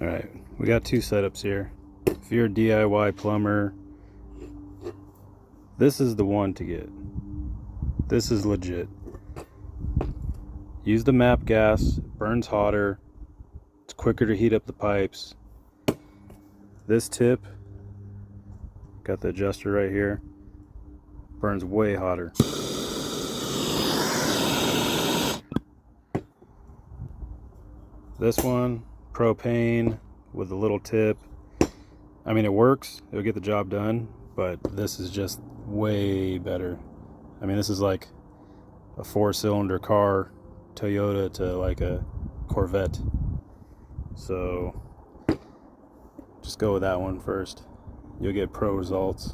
All right, we got two setups here. If you're a DIY plumber, this is the one to get. This is legit. Use the MAP gas, it burns hotter, it's quicker to heat up the pipes. This tip, got the adjuster right here, burns way hotter. This one, propane with a little tip. I mean, it works, it'll get the job done, but this is just way better. I mean, this is like a 4-cylinder car, Toyota to like a Corvette. So just go with that one first. You'll get pro results.